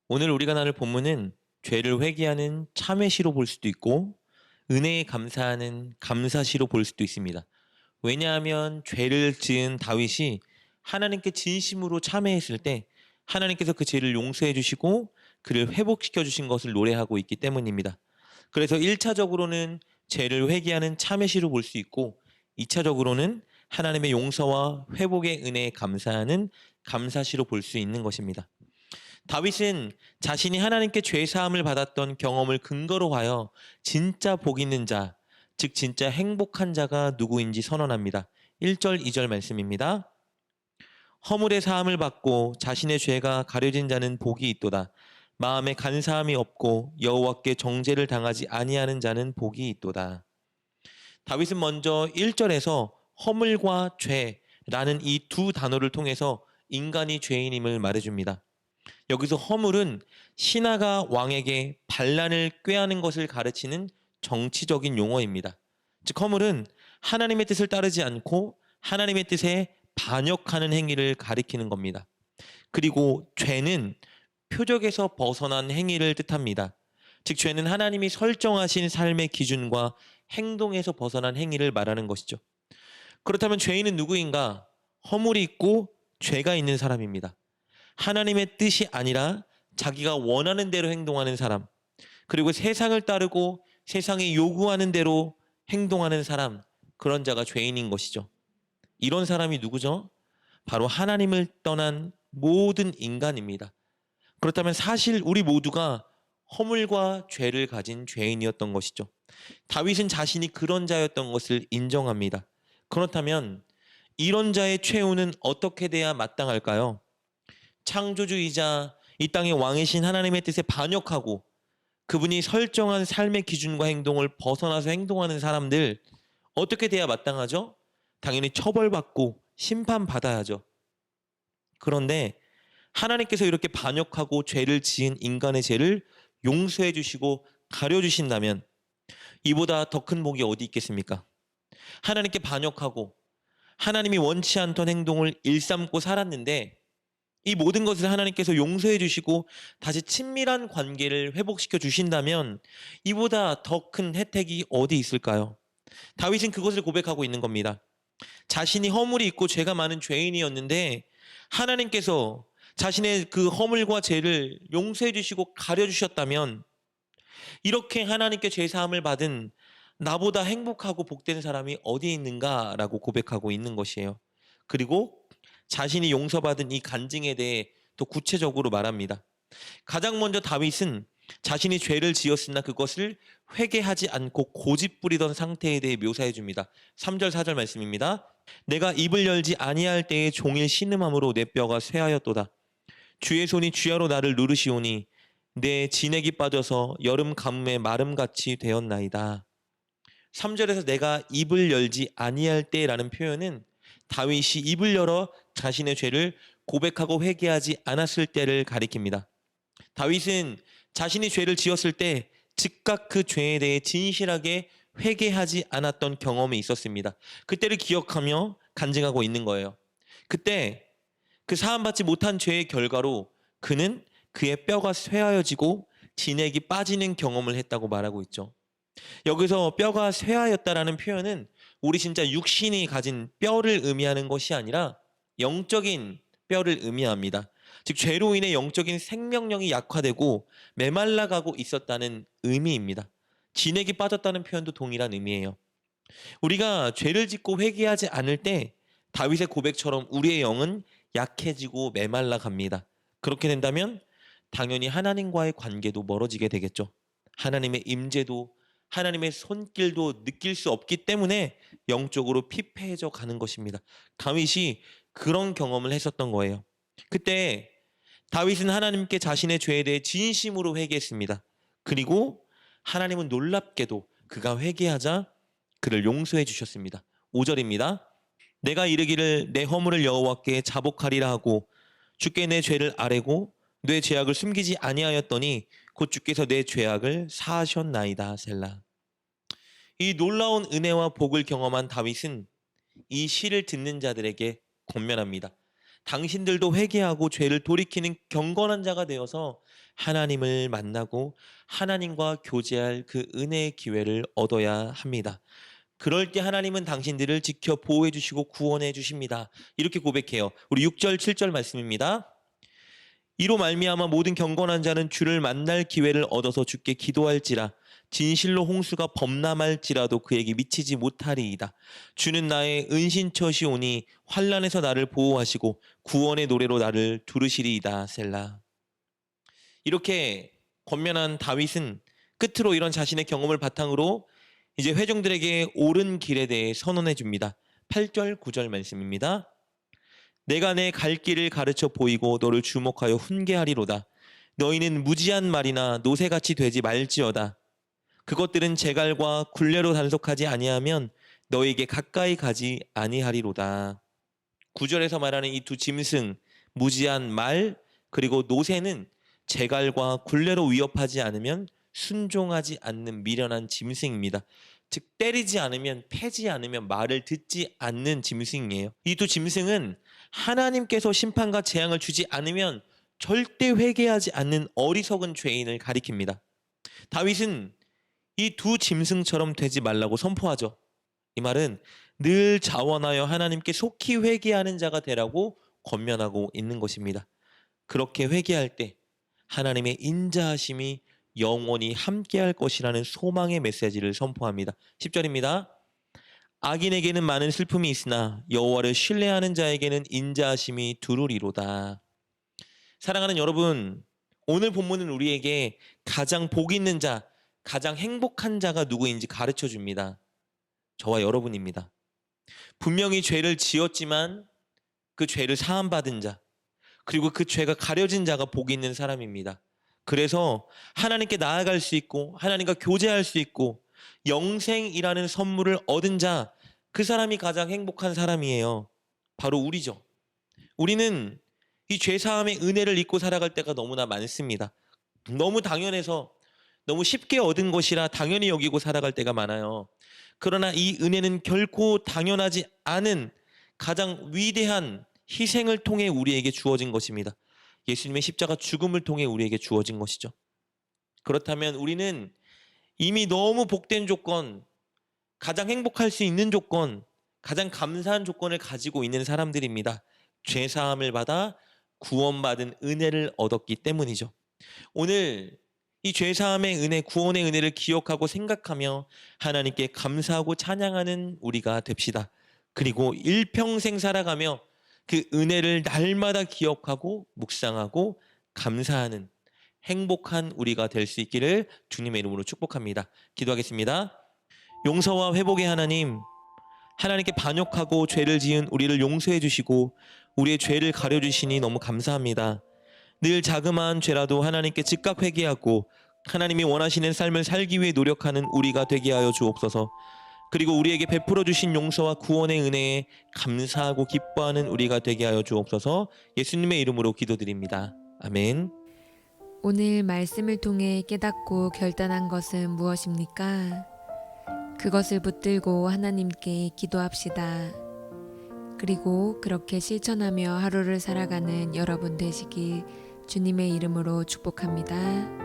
오늘 우리가 나눌 본문은 죄를 회개하는 참회시로 볼 수도 있고 은혜에 감사하는 감사시로 볼 수도 있습니다. 왜냐하면 죄를 지은 다윗이 하나님께 진심으로 참회했을 때 하나님께서 그 죄를 용서해 주시고 그를 회복시켜 주신 것을 노래하고 있기 때문입니다. 그래서 1차적으로는 죄를 회개하는 참회시로 볼 수 있고 2차적으로는 하나님의 용서와 회복의 은혜에 감사하는 감사시로 볼 수 있는 것입니다. 다윗은 자신이 하나님께 죄 사함을 받았던 경험을 근거로 하여 진짜 복 있는 자, 즉 진짜 행복한 자가 누구인지 선언합니다. 1절, 2절 말씀입니다. 허물의 사함을 받고 자신의 죄가 가려진 자는 복이 있도다. 마음에 간사함이 없고 여호와께 정죄를 당하지 아니하는 자는 복이 있도다. 다윗은 먼저 1절에서 허물과 죄라는 이 두 단어를 통해서 인간이 죄인임을 말해줍니다. 여기서 허물은 신하가 왕에게 반란을 꾀하는 것을 가르치는 정치적인 용어입니다. 즉 허물은 하나님의 뜻을 따르지 않고 하나님의 뜻에 반역하는 행위를 가리키는 겁니다. 그리고 죄는 표적에서 벗어난 행위를 뜻합니다. 즉 죄는 하나님이 설정하신 삶의 기준과 행동에서 벗어난 행위를 말하는 것이죠. 그렇다면 죄인은 누구인가? 허물이 있고 죄가 있는 사람입니다. 하나님의 뜻이 아니라 자기가 원하는 대로 행동하는 사람, 그리고 세상을 따르고 세상이 요구하는 대로 행동하는 사람, 그런 자가 죄인인 것이죠. 이런 사람이 누구죠? 바로 하나님을 떠난 모든 인간입니다. 그렇다면 사실 우리 모두가 허물과 죄를 가진 죄인이었던 것이죠. 다윗은 자신이 그런 자였던 것을 인정합니다. 그렇다면 이런 자의 최후는 어떻게 돼야 마땅할까요? 창조주이자 이 땅의 왕이신 하나님의 뜻에 반역하고 그분이 설정한 삶의 기준과 행동을 벗어나서 행동하는 사람들, 어떻게 돼야 마땅하죠? 당연히 처벌받고 심판받아야죠. 그런데 하나님께서 이렇게 반역하고 죄를 지은 인간의 죄를 용서해 주시고 가려 주신다면 이보다 더 큰 복이 어디 있겠습니까? 하나님께 반역하고 하나님이 원치 않던 행동을 일삼고 살았는데 이 모든 것을 하나님께서 용서해 주시고 다시 친밀한 관계를 회복시켜 주신다면 이보다 더 큰 혜택이 어디 있을까요? 다윗은 그것을 고백하고 있는 겁니다. 자신이 허물이 있고 죄가 많은 죄인이었는데 하나님께서 자신의 그 허물과 죄를 용서해 주시고 가려 주셨다면 이렇게 하나님께 죄 사함을 받은 나보다 행복하고 복된 사람이 어디 있는가라고 고백하고 있는 것이에요. 그리고 자신이 용서받은 이 간증에 대해 더 구체적으로 말합니다. 가장 먼저 다윗은 자신이 죄를 지었으나 그것을 회개하지 않고 고집부리던 상태에 대해 묘사해 줍니다. 3절 4절 말씀입니다. 내가 입을 열지 아니할 때에 종일 신음함으로 내 뼈가 쇠하였도다. 주의 손이 쥐하로 나를 누르시오니 내 진액이 빠져서 여름 가뭄에 마름같이 되었나이다. 3절에서 내가 입을 열지 아니할 때라는 표현은 다윗이 입을 열어 자신의 죄를 고백하고 회개하지 않았을 때를 가리킵니다. 다윗은 자신이 죄를 지었을 때 즉각 그 죄에 대해 진실하게 회개하지 않았던 경험이 있었습니다. 그때를 기억하며 간증하고 있는 거예요. 그때 그 사함받지 못한 죄의 결과로 그는 그의 뼈가 쇠하여지고 진액이 빠지는 경험을 했다고 말하고 있죠. 여기서 뼈가 쇠하였다라는 표현은 우리 진짜 육신이 가진 뼈를 의미하는 것이 아니라 영적인 뼈를 의미합니다. 즉 죄로 인해 영적인 생명력이 약화되고 메말라가고 있었다는 의미입니다. 진액이 빠졌다는 표현도 동일한 의미예요. 우리가 죄를 짓고 회개하지 않을 때 다윗의 고백처럼 우리의 영은 약해지고 메말라 갑니다. 그렇게 된다면 당연히 하나님과의 관계도 멀어지게 되겠죠. 하나님의 임재도 하나님의 손길도 느낄 수 없기 때문에 영적으로 피폐해져 가는 것입니다. 다윗이 그런 경험을 했었던 거예요. 그때 다윗은 하나님께 자신의 죄에 대해 진심으로 회개했습니다. 그리고 하나님은 놀랍게도 그가 회개하자 그를 용서해 주셨습니다. 5절입니다. 내가 이르기를 내 허물을 여호와께 자복하리라 하고 주께 내 죄를 아뢰고 내 죄악을 숨기지 아니하였더니 곧 주께서 내 죄악을 사하셨나이다. 셀라. 이 놀라운 은혜와 복을 경험한 다윗은 이 시를 듣는 자들에게 권면합니다. 당신들도 회개하고 죄를 돌이키는 경건한 자가 되어서 하나님을 만나고 하나님과 교제할 그 은혜의 기회를 얻어야 합니다. 그럴 때 하나님은 당신들을 지켜 보호해 주시고 구원해 주십니다. 이렇게 고백해요. 우리 6절 7절 말씀입니다. 이로 말미암아 모든 경건한 자는 주를 만날 기회를 얻어서 주께 기도할지라 진실로 홍수가 범람할지라도 그에게 미치지 못하리이다. 주는 나의 은신처시오니 환난에서 나를 보호하시고 구원의 노래로 나를 두르시리이다. 셀라. 이렇게 권면한 다윗은 끝으로 이런 자신의 경험을 바탕으로 이제 회중들에게 옳은 길에 대해 선언해 줍니다. 8절 9절 말씀입니다. 내가 내 갈 길을 가르쳐 보이고 너를 주목하여 훈계하리로다. 너희는 무지한 말이나 노새같이 되지 말지어다. 그것들은 제갈과 굴레로 단속하지 아니하면 너에게 가까이 가지 아니하리로다. 9절에서 말하는 이 두 짐승, 무지한 말 그리고 노새는 제갈과 굴레로 위협하지 않으면 순종하지 않는 미련한 짐승입니다. 즉 때리지 않으면 패지 않으면 말을 듣지 않는 짐승이에요. 이 두 짐승은 하나님께서 심판과 재앙을 주지 않으면 절대 회개하지 않는 어리석은 죄인을 가리킵니다. 다윗은 이 두 짐승처럼 되지 말라고 선포하죠. 이 말은 늘 자원하여 하나님께 속히 회개하는 자가 되라고 권면하고 있는 것입니다. 그렇게 회개할 때 하나님의 인자하심이 영원히 함께할 것이라는 소망의 메시지를 선포합니다. 10절입니다. 악인에게는 많은 슬픔이 있으나 여호와를 신뢰하는 자에게는 인자하심이 두루리로다. 사랑하는 여러분, 오늘 본문은 우리에게 가장 복 있는 자, 가장 행복한 자가 누구인지 가르쳐 줍니다. 저와 여러분입니다. 분명히 죄를 지었지만 그 죄를 사함받은 자, 그리고 그 죄가 가려진 자가 복 있는 사람입니다. 그래서 하나님께 나아갈 수 있고 하나님과 교제할 수 있고 영생이라는 선물을 얻은 자, 그 사람이 가장 행복한 사람이에요. 바로 우리죠. 우리는 이 죄사함의 은혜를 잊고 살아갈 때가 너무나 많습니다. 너무 당연해서 너무 쉽게 얻은 것이라 당연히 여기고 살아갈 때가 많아요. 그러나 이 은혜는 결코 당연하지 않은 가장 위대한 희생을 통해 우리에게 주어진 것입니다. 예수님의 십자가 죽음을 통해 우리에게 주어진 것이죠. 그렇다면 우리는 이미 너무 복된 조건, 가장 행복할 수 있는 조건, 가장 감사한 조건을 가지고 있는 사람들입니다. 죄사함을 받아 구원받은 은혜를 얻었기 때문이죠. 오늘 이 죄사함의 은혜, 구원의 은혜를 기억하고 생각하며 하나님께 감사하고 찬양하는 우리가 됩시다. 그리고 일평생 살아가며 그 은혜를 날마다 기억하고 묵상하고 감사하는 행복한 우리가 될 수 있기를 주님의 이름으로 축복합니다. 기도하겠습니다. 용서와 회복의 하나님, 하나님께 반역하고 죄를 지은 우리를 용서해 주시고 우리의 죄를 가려주시니 너무 감사합니다. 늘 자그마한 죄라도 하나님께 즉각 회개하고 하나님이 원하시는 삶을 살기 위해 노력하는 우리가 되게 하여 주옵소서. 그리고 우리에게 베풀어 주신 용서와 구원의 은혜에 감사하고 기뻐하는 우리가 되게 하여 주옵소서. 예수님의 이름으로 기도드립니다. 아멘. 오늘 말씀을 통해 깨닫고 결단한 것은 무엇입니까? 그것을 붙들고 하나님께 기도합시다. 그리고 그렇게 실천하며 하루를 살아가는 여러분 되시길 주님의 이름으로 축복합니다.